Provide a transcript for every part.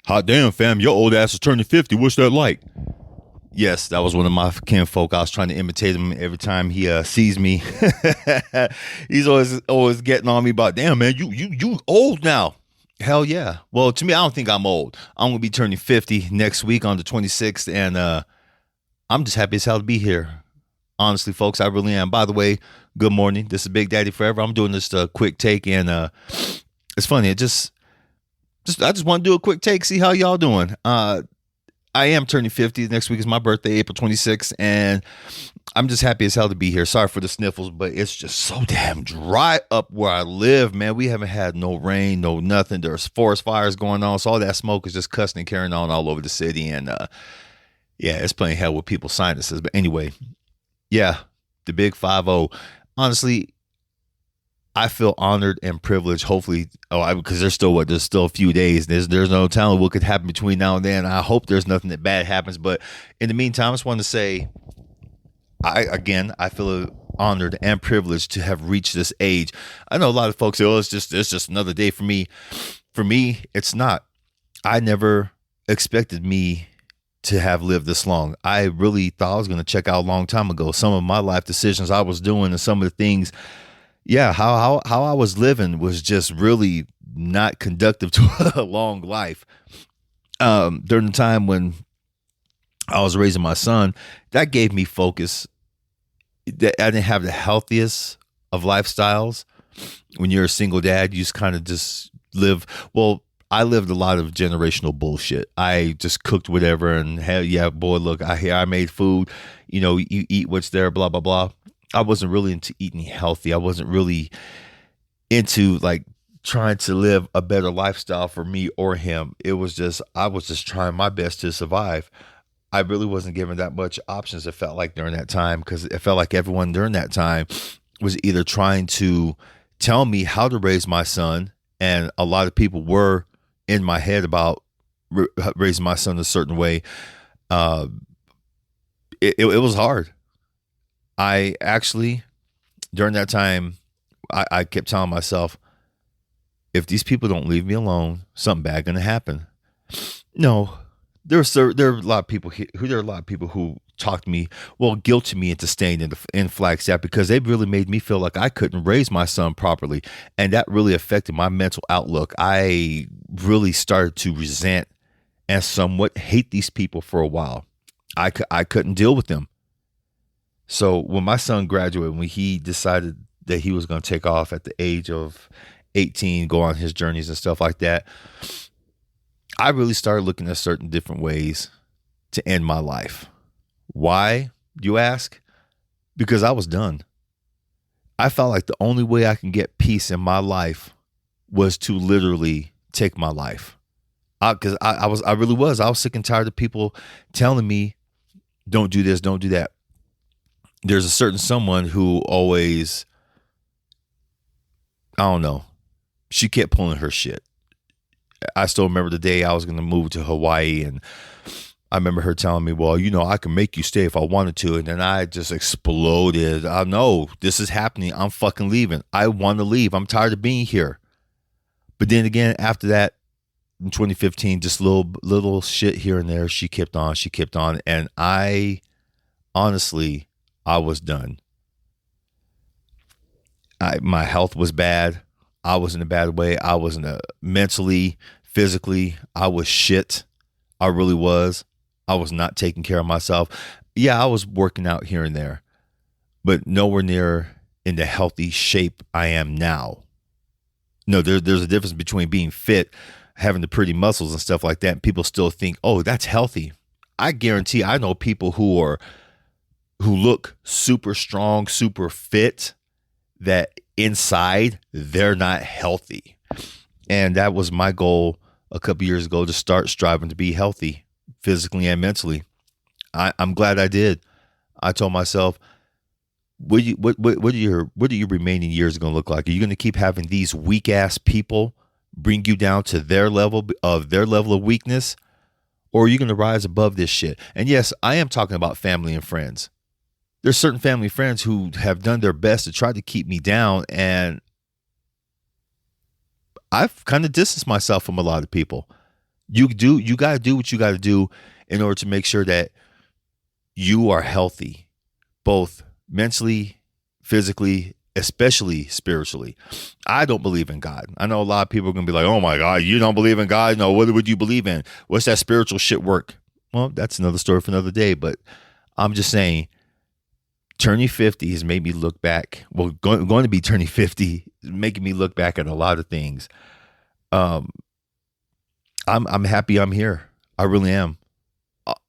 Hot damn, fam, your old ass is turning 50. What's that like? Yes, that was one of my kinfolk. I was trying to imitate him every time he sees me. He's always getting on me about, damn man, you old now. Hell yeah. Well, to me, I don't think I'm old. I'm gonna be turning 50 next week on the 26th, and I'm just happy as hell to be here. Honestly, folks, I really am. By the way, good morning. This is Big Daddy Forever. I'm doing this quick take, and it's funny. It just I just want to do a quick take, see how y'all doing. I am turning 50. Next week is my birthday, April 26th, and I'm just happy as hell to be here. Sorry for the sniffles, but it's just so damn dry up where I live, man. We haven't had no rain, no nothing. There's forest fires going on, so all that smoke is just cussing and carrying on all over the city, and yeah, it's playing hell with people's sinuses. But anyway, yeah, the big 5-0. Honestly, I feel honored and privileged. Hopefully, because there's still a few days. There's no telling what could happen between now and then. I hope there's nothing that bad happens. But in the meantime, I just want to say, I feel honored and privileged to have reached this age. I know a lot of folks say, "Oh, it's just another day for me." For me, it's not. I never expected me to have lived this long. I really thought I was going to check out a long time ago. Some of my life decisions I was doing and some of the things, yeah, how I was living was just really not conductive to a long life. During the time when I was raising my son, that gave me focus. That I didn't have the healthiest of lifestyles. When you're a single dad, you just kind of just live. Well, I lived a lot of generational bullshit. I just cooked whatever, and hell yeah, boy, look, I made food. You eat what's there, blah blah blah. I wasn't really into eating healthy. I wasn't really into like trying to live a better lifestyle for me or him. I was just trying my best to survive. I really wasn't given that much options. It felt like during that time, because it felt like everyone during that time was either trying to tell me how to raise my son, and a lot of people were in my head about raising my son a certain way. Uh, it was hard. I actually, during that time, I kept telling myself, if these people don't leave me alone, something bad gonna happen. No, there are a lot of people who talked me, well, guilted me into staying in Flagstaff because they really made me feel like I couldn't raise my son properly, and that really affected my mental outlook. I really started to resent and somewhat hate these people for a while. I couldn't deal with them. So when my son graduated, when he decided that he was going to take off at the age of 18, go on his journeys and stuff like that, I really started looking at certain different ways to end my life. Why, you ask? Because I was done. I felt like the only way I can get peace in my life was to literally take my life. Because I really was. I was sick and tired of people telling me, don't do this, don't do that. There's a certain someone who always, I don't know, she kept pulling her shit. I still remember the day I was going to move to Hawaii, and I remember her telling me, well, I can make you stay if I wanted to. And then I just exploded. I know this is happening. I'm fucking leaving. I want to leave. I'm tired of being here. But then again, after that, in 2015, just little shit here and there, she kept on. And honestly, I was done. My health was bad. I was in a bad way. I was mentally, physically, I was shit. I really was. I was not taking care of myself. Yeah, I was working out here and there, but nowhere near in the healthy shape I am now. No, there's a difference between being fit, having the pretty muscles and stuff like that, and people still think, oh, that's healthy. I guarantee I know people who look super strong, super fit, that inside they're not healthy. And that was my goal a couple years ago, to start striving to be healthy physically and mentally. I'm glad I did. I told myself, what are your remaining years going to look like? Are you going to keep having these weak ass people bring you down to their level of weakness, or are you going to rise above this shit? And yes, I am talking about family and friends. There's certain family friends who have done their best to try to keep me down, and I've kind of distanced myself from a lot of people. You got to do what you got to do in order to make sure that you are healthy, both mentally, physically, especially spiritually. I don't believe in God. I know a lot of people are going to be like, oh my God, you don't believe in God? No, what would you believe in? What's that spiritual shit work? Well, that's another story for another day, but I'm just saying, turning 50 has made me look back. Well, going to be turning 50, making me look back at a lot of things. Um, I'm happy I'm here. I really am.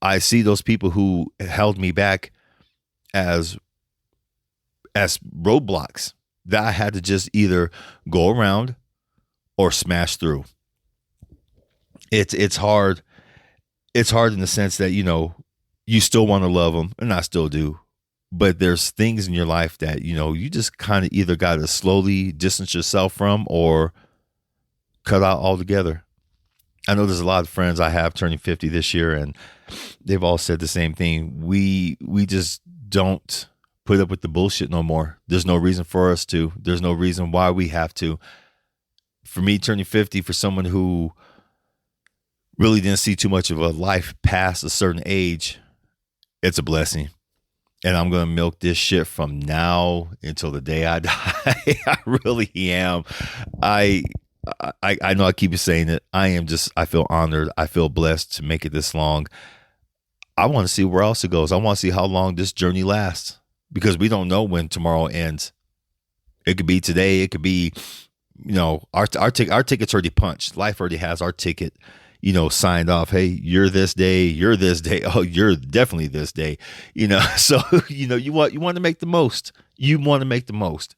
I see those people who held me back as roadblocks that I had to just either go around or smash through. It's hard. It's hard in the sense that, you still want to love them, and I still do. But there's things in your life that, you just kind of either got to slowly distance yourself from or cut out altogether. I know there's a lot of friends I have turning 50 this year, and they've all said the same thing. We just don't put up with the bullshit no more. There's no reason for us to. There's no reason why we have to. For me, turning 50, for someone who really didn't see too much of a life past a certain age, it's a blessing. And I'm going to milk this shit from now until the day I die. I really am. I know I keep saying it. I feel honored. I feel blessed to make it this long. I want to see where else it goes. I want to see how long this journey lasts, because we don't know when tomorrow ends. It could be today. It could be, our ticket's already punched. Life already has our ticket, signed off. Hey, you're this day. You're this day. Oh, you're definitely this day. So you want to make the most. You want to make the most.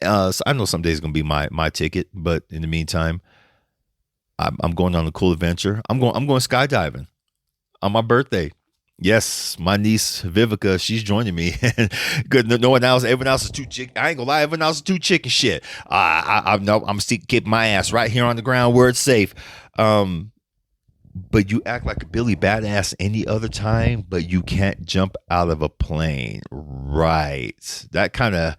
So I know someday is going to be my ticket, but in the meantime, I'm going on a cool adventure. I'm going skydiving on my birthday. Yes, my niece Vivica, she's joining me. Good, no one else. Everyone else is too chicken. I ain't gonna lie, everyone else is too chicken shit. I'm still keeping my ass right here on the ground where it's safe. But you act like a Billy Badass any other time, but you can't jump out of a plane, right? That kind of,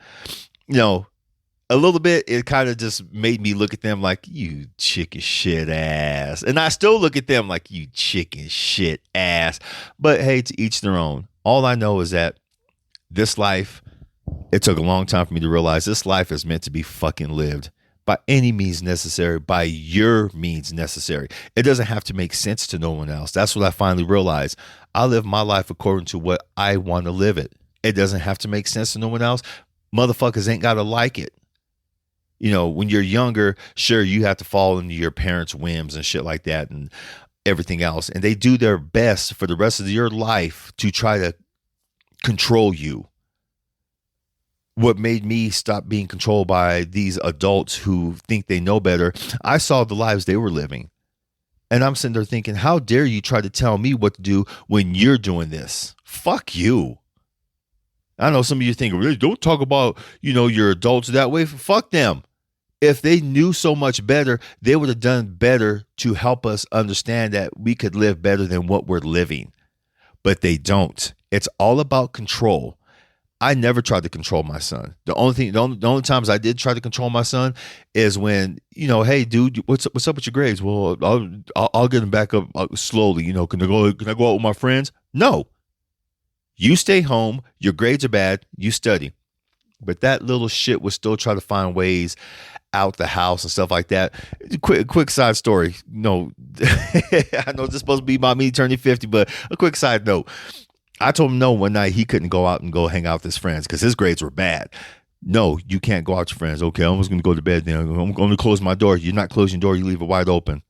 a little bit, it kind of just made me look at them like, you chicken shit ass. And I still look at them like, you chicken shit ass. But hey, to each their own. All I know is that this life, it took a long time for me to realize this life is meant to be fucking lived by any means necessary, by your means necessary. It doesn't have to make sense to no one else. That's what I finally realized. I live my life according to what I want to live it. It doesn't have to make sense to no one else. Motherfuckers ain't got to like it. When you're younger, sure, you have to fall into your parents' whims and shit like that and everything else. And they do their best for the rest of your life to try to control you. What made me stop being controlled by these adults who think they know better, I saw the lives they were living. And I'm sitting there thinking, how dare you try to tell me what to do when you're doing this? Fuck you. I know some of you think, really, don't talk about, your adults that way. Fuck them. If they knew so much better, they would have done better to help us understand that we could live better than what we're living. But they don't. It's all about control. I never tried to control my son. The only times I did try to control my son is when, hey, dude, what's up with your grades? Well, I'll get them back up slowly. Can I go out with my friends? No. You stay home. Your grades are bad. You study. But that little shit would still try to find ways out the house and stuff like that. Quick side story. No, I know this is supposed to be about me turning 50, but a quick side note. I told him no one night he couldn't go out and go hang out with his friends because his grades were bad. No, you can't go out with your friends. Okay, I'm just going to go to bed then. I'm going to close my door. You're not closing your door. You leave it wide open.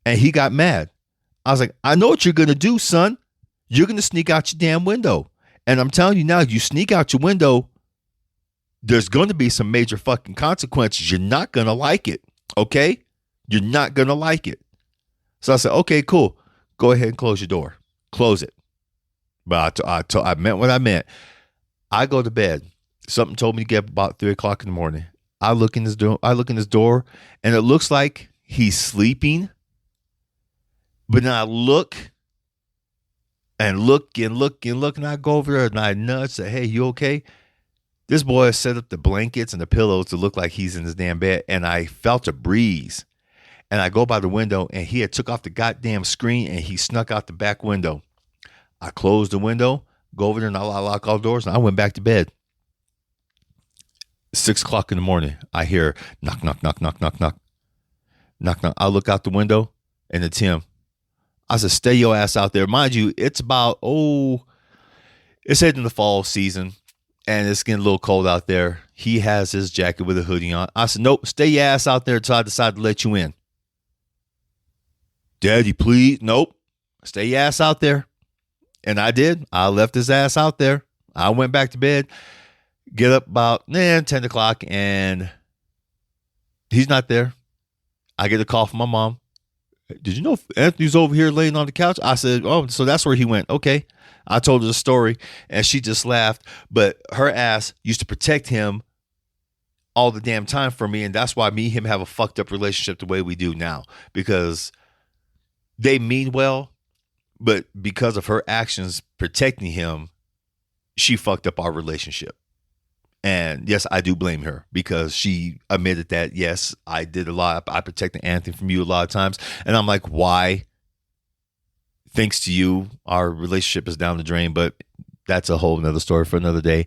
And he got mad. I was like, I know what you're going to do, son. You're going to sneak out your damn window. And I'm telling you now, you sneak out your window, there's going to be some major fucking consequences. You're not going to like it. Okay? You're not going to like it. So I said, okay, cool. Go ahead and close your door. Close it. But I meant what I meant. I go to bed. Something told me to get up about 3 o'clock in the morning. I look in his door, and it looks like he's sleeping. But then I look and look and look and look, and I go over there and I nudge, say, hey, you okay? This boy has set up the blankets and the pillows to look like he's in his damn bed, and I felt a breeze. And I go by the window, and he had took off the goddamn screen, and he snuck out the back window. I closed the window, go over there, and I lock all the doors, and I went back to bed. 6:00 in the morning, I hear knock, knock, knock, knock, knock, knock, knock, knock. I look out the window, and it's him. I said, stay your ass out there. Mind you, it's about, it's heading the fall season, and it's getting a little cold out there. He has his jacket with a hoodie on. I said, nope, stay your ass out there until I decide to let you in. Daddy, please. Nope, stay your ass out there. And I did. I left his ass out there. I went back to bed, get up about 10 o'clock, and he's not there. I get a call from my mom. Did you know Anthony's over here laying on the couch? I said, oh, so that's where he went. Okay. I told her the story, and she just laughed. But her ass used to protect him all the damn time for me, and that's why me and him have a fucked up relationship the way we do now. Because they mean well, but because of her actions protecting him, she fucked up our relationship. And yes, I do blame her because she admitted that, yes, I did a lot. I protected Anthony from you a lot of times. And I'm like, why? Thanks to you, our relationship is down the drain. But that's a whole nother story for another day.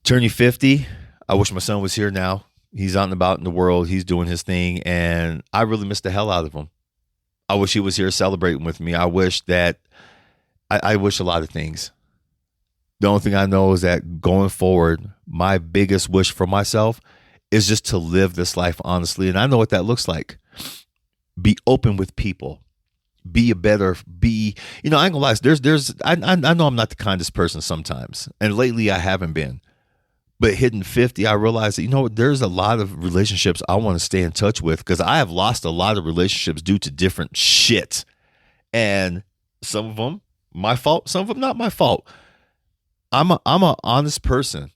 Turning 50, I wish my son was here now. He's out and about in the world. He's doing his thing. And I really miss the hell out of him. I wish he was here celebrating with me. I wish that, I wish a lot of things. The only thing I know is that going forward, my biggest wish for myself is just to live this life honestly. And I know what that looks like. Be open with people. I ain't gonna lie. I know I'm not the kindest person sometimes. And lately I haven't been. But hitting 50, I realized that, there's a lot of relationships I want to stay in touch with because I have lost a lot of relationships due to different shit. And some of them, my fault. Some of them, not my fault. I'm an honest person.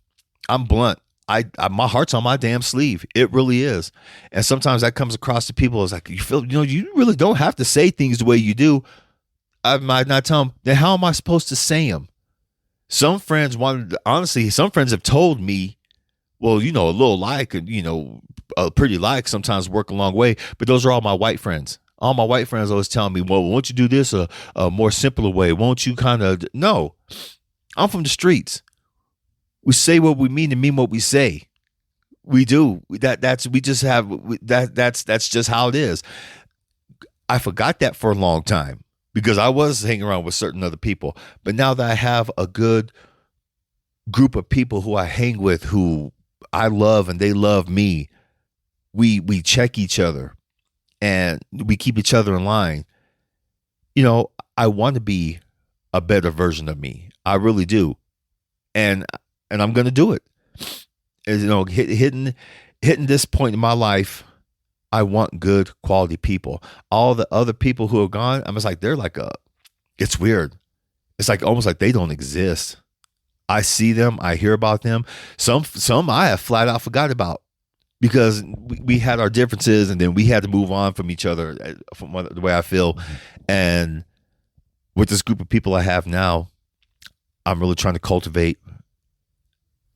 I'm blunt. My heart's on my damn sleeve. It really is. And sometimes that comes across to people as like, you feel, you really don't have to say things the way you do. I might not tell them, then how am I supposed to say them? Some friends have told me, well, a little lie could, a pretty lie can sometimes work a long way. But those are all my white friends. All my white friends always tell me, well, won't you do this a more simpler way? Won't you no. I'm from the streets. We say what we mean and mean what we say. We do. That's just how it is. I forgot that for a long time because I was hanging around with certain other people. But now that I have a good group of people who I hang with, who I love and they love me, we check each other and we keep each other in line. I want to be a better version of me. I really do. And I'm going to do it. As hitting this point in my life, I want good quality people. All the other people who are gone, I'm just like, it's weird. It's like almost like they don't exist. I see them, I hear about them. Some I have flat out forgot about because we had our differences and then we had to move on from each other, from the way I feel. And with this group of people I have now, I'm really trying to cultivate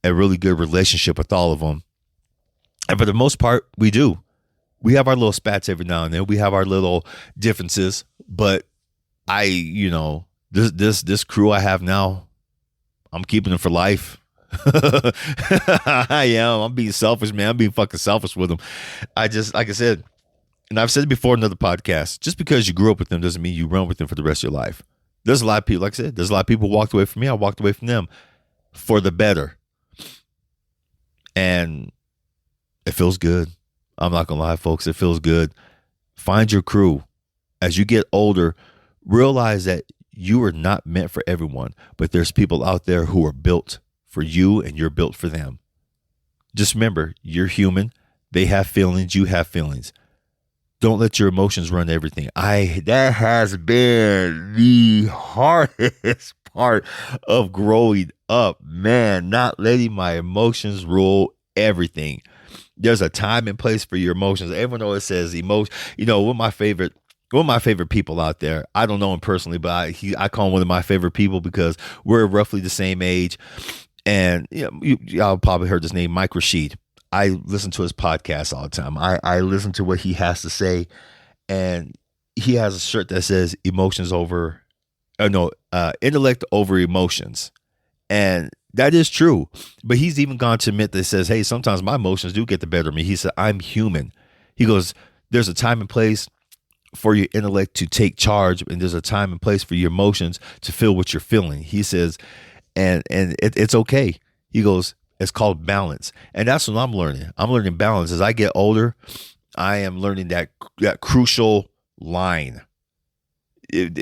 a really good relationship with all of them. And for the most part, we do. We have our little spats every now and then. We have our little differences. But this crew I have now, I'm keeping them for life. I am. I'm being selfish, man. I'm being fucking selfish with them. I just, like I said, and I've said it before in another podcast, just because you grew up with them doesn't mean you run with them for the rest of your life. There's a lot of people, like I said, there's a lot of people who walked away from me. I walked away from them for the better. And it feels good. I'm not going to lie, folks. It feels good. Find your crew. As you get older, realize that you are not meant for everyone, but there's people out there who are built for you and you're built for them. Just remember, you're human. They have feelings. You have feelings. Don't let your emotions run everything. That has been the hardest part of growing up, man, not letting my emotions rule everything. There's a time and place for your emotions. Everyone always says emotion. One of my favorite people out there, I don't know him personally, but I call him one of my favorite people because we're roughly the same age. And y'all probably heard this name, Mike Rashid. I listen to his podcast all the time. I listen to what he has to say, and he has a shirt that says intellect over emotions. And that is true. But he's even gone to admit that says, hey, sometimes my emotions do get the better of me. He said, I'm human. He goes, there's a time and place for your intellect to take charge, and there's a time and place for your emotions to feel what you're feeling. He says, and it's okay. He goes, it's called balance. And that's what I'm learning. I'm learning balance. As I get older, I am learning that crucial line.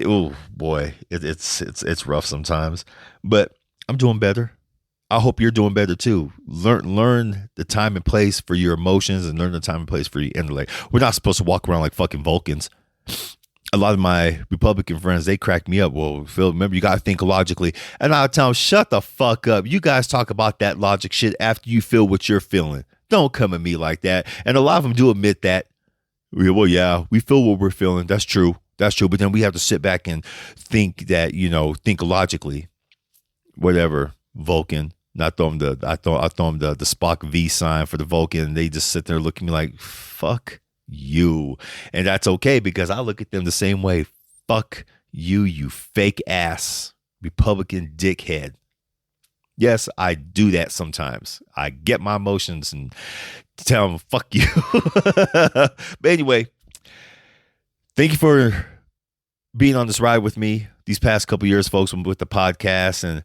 Oh boy, it's rough sometimes, but I'm doing better. I hope you're doing better too. Learn the time and place for your emotions, and learn the time and place for your intellect. We're not supposed to walk around like fucking Vulcans. A lot of my Republican friends, they crack me up. Well, Phil, remember, you got to think logically. And I'll tell them, shut the fuck up. You guys talk about that logic shit after you feel what you're feeling. Don't come at me like that. And a lot of them do admit that. Well, yeah, we feel what we're feeling. That's true. That's true. But then we have to sit back and think that, think logically. Whatever, Vulcan. I throw them the Spock V sign for the Vulcan, and they just sit there looking at me like, fuck you. And that's okay, because I look at them the same way. Fuck you, you fake ass Republican dickhead. Yes, I do that sometimes. I get my emotions and tell them, fuck you. But anyway, thank you for being on this ride with me these past couple years, folks, with the podcast. And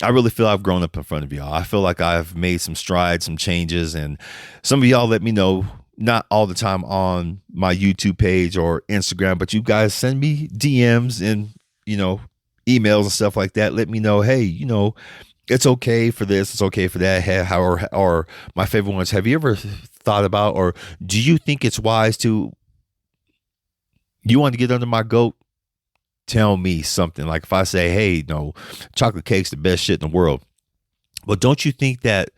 I really feel I've grown up in front of y'all. I feel like I've made some strides, some changes. And some of y'all let me know, not all the time on my YouTube page or Instagram, but you guys send me DMs and, emails and stuff like that. Let me know, hey, it's okay for this, it's okay for that. Or my favorite ones, have you ever thought about, or do you think it's wise to, you want to get under my goat? Tell me something. Like if I say, hey, chocolate cake's the best shit in the world. Well, don't you think that,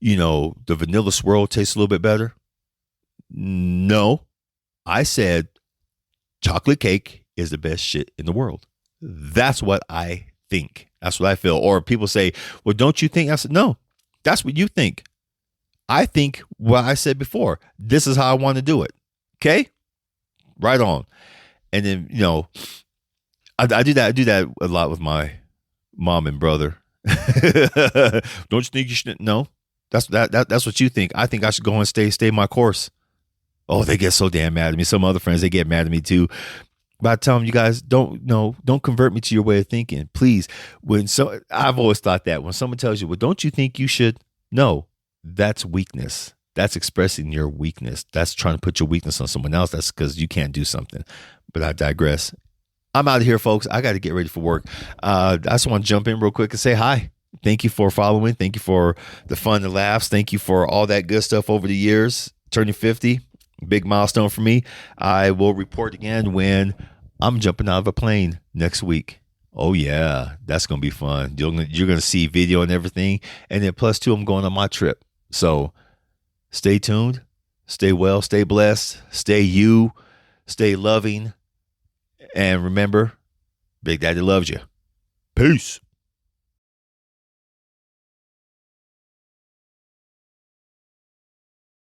the vanilla swirl tastes a little bit better? No, I said chocolate cake is the best shit in the world. That's what I think. That's what I feel. Or people say, well, don't you think? I said, no, that's what you think. I think what I said before. This is how I want to do it. Okay? Right on. And then, I do that. I do that a lot with my mom and brother. Don't you think you should? No, that's what you think. I think I should go and stay my course. Oh, they get so damn mad at me. Some other friends, they get mad at me too. But I tell them, you guys don't convert me to your way of thinking, please. I've always thought that when someone tells you, well, don't you think you should? No, that's weakness. That's expressing your weakness. That's trying to put your weakness on someone else. That's because you can't do something. But I digress. I'm out of here, folks. I got to get ready for work. I just want to jump in real quick and say hi. Thank you for following. Thank you for the fun and laughs. Thank you for all that good stuff over the years. Turning 50, big milestone for me. I will report again when I'm jumping out of a plane next week. Oh, yeah. That's going to be fun. You're going to see video and everything. And then plus two, I'm going on my trip. So stay tuned. Stay well. Stay blessed. Stay you. Stay loving. And remember, Big Daddy loves you. Peace.